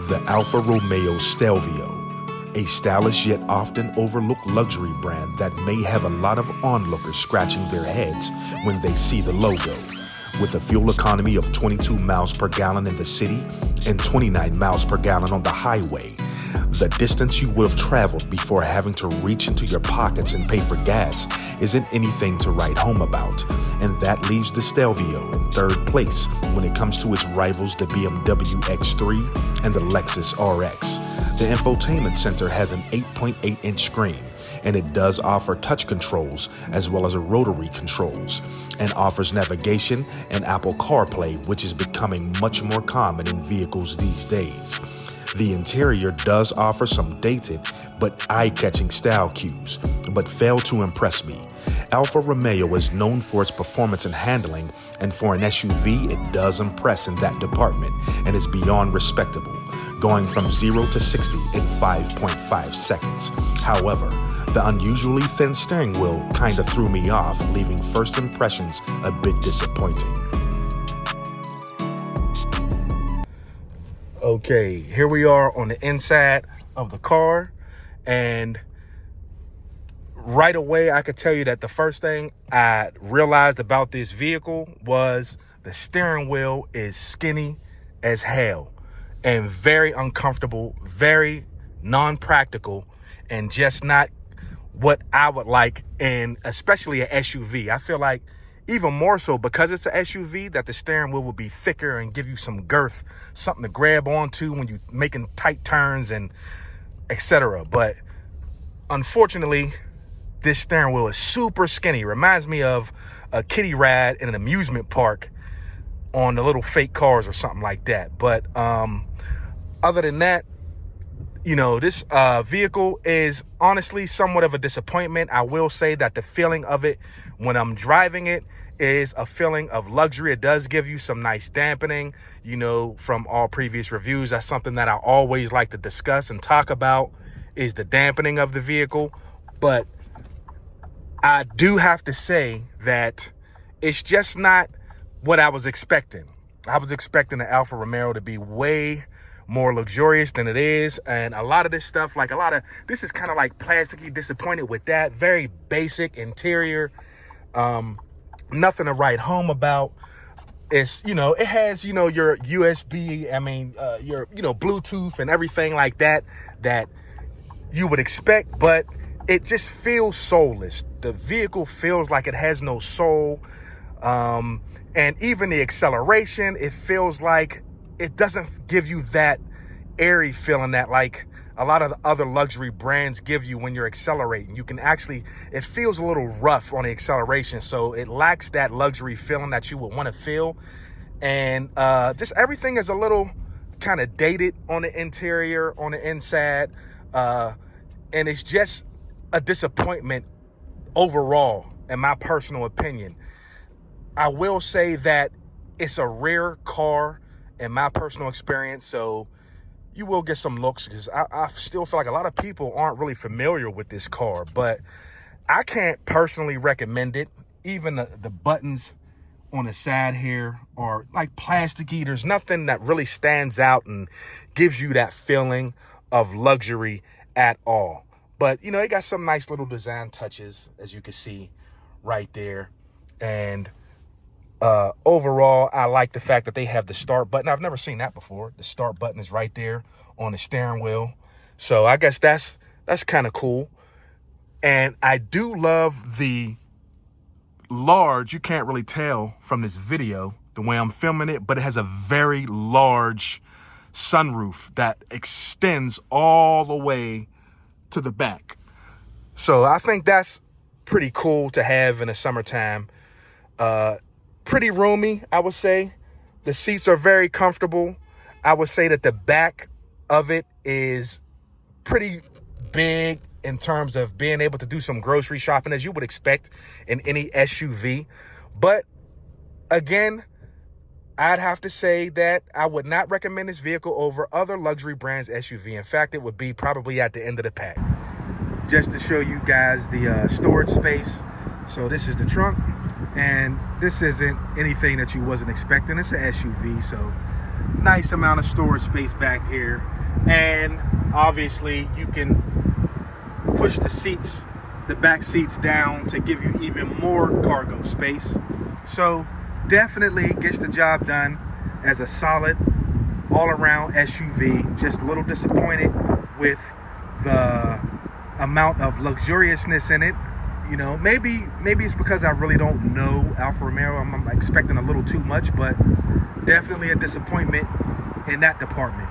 The Alfa Romeo Stelvio, a stylish yet often overlooked luxury brand that may have a lot of onlookers scratching their heads when they see the logo. With a fuel economy of 22 miles per gallon in the city and 29 miles per gallon on the highway, the distance you would have traveled before having to reach into your pockets and pay for gas isn't anything to write home about, and that leaves the Stelvio in third place when it comes to its rivals, the BMW X3 and the Lexus RX. The infotainment center has an 8.8-inch screen, and it does offer touch controls as well as a rotary controls, and offers navigation and Apple CarPlay, which is becoming much more common in vehicles these days. The interior does offer some dated but eye-catching style cues, but failed to impress me. Alfa Romeo is known for its performance and handling, and for an SUV, it does impress in that department and is beyond respectable, going from 0 to 60 in 5.5 seconds. However, the unusually thin steering wheel kinda threw me off, leaving first impressions a bit disappointing. Okay, here we are on the inside of the car, and right away I could tell you that the first thing I realized about this vehicle was the steering wheel is skinny as hell and very uncomfortable, very non-practical, and just not what I would like in especially an SUV. I feel like even more so because it's an SUV that the steering wheel will be thicker and give you some girth, something to grab onto when you're making tight turns and etc. But unfortunately, this steering wheel is super skinny. Reminds me of a kiddie ride in an amusement park on the little fake cars or something like that. But other than that, you know, this vehicle is honestly somewhat of a disappointment. I will say that the feeling of it when I'm driving it is a feeling of luxury. It does give you some nice dampening, you know, from all previous reviews. That's something that I always like to discuss and talk about, is the dampening of the vehicle. But I do have to say that it's just not what I was expecting. I was expecting the Alfa Romeo to be way more luxurious than it is, and a lot of this stuff, like this is kind of like plasticky, disappointed with that. Very basic interior, nothing to write home about. It's, you know, it has, you know, your USB, your, you know, Bluetooth and everything like that you would expect, but it just feels soulless. The vehicle feels like it has no soul, and even the acceleration, it feels like it doesn't give you that airy feeling that like a lot of the other luxury brands give you when you're accelerating. You can actually, it feels a little rough on the acceleration, so it lacks that luxury feeling that you would want to feel. And just everything is a little kind of dated on the interior, on the inside, and it's just a disappointment overall, in my personal opinion. I will say that it's a rare car in my personal experience, so you will get some looks, because I still feel like a lot of people aren't really familiar with this car, but I can't personally recommend it. Even the buttons on the side here are like plasticky. There's nothing that really stands out and gives you that feeling of luxury at all. But, you know, it got some nice little design touches, as you can see right there. And overall, I like the fact that they have the start button. I've never seen that before. The start button is right there on the steering wheel. So I guess that's kind of cool. And I do love the large, you can't really tell from this video the way I'm filming it, but it has a very large sunroof that extends all the way to the back. So I think that's pretty cool to have in the summertime. Pretty roomy, I would say. The seats are very comfortable. I would say that the back of it is pretty big in terms of being able to do some grocery shopping, as you would expect in any SUV. But again, I'd have to say that I would not recommend this vehicle over other luxury brands SUV. In fact, it would be probably at the end of the pack. Just to show you guys the storage space. So this is the trunk, and this isn't anything that you wasn't expecting. It's an SUV, so nice amount of storage space back here. And obviously you can push the back seats down to give you even more cargo space. So definitely gets the job done as a solid all-around SUV. Just a little disappointed with the amount of luxuriousness in it. You know, maybe it's because I really don't know Alfa Romeo. I'm expecting a little too much, but definitely a disappointment in that department.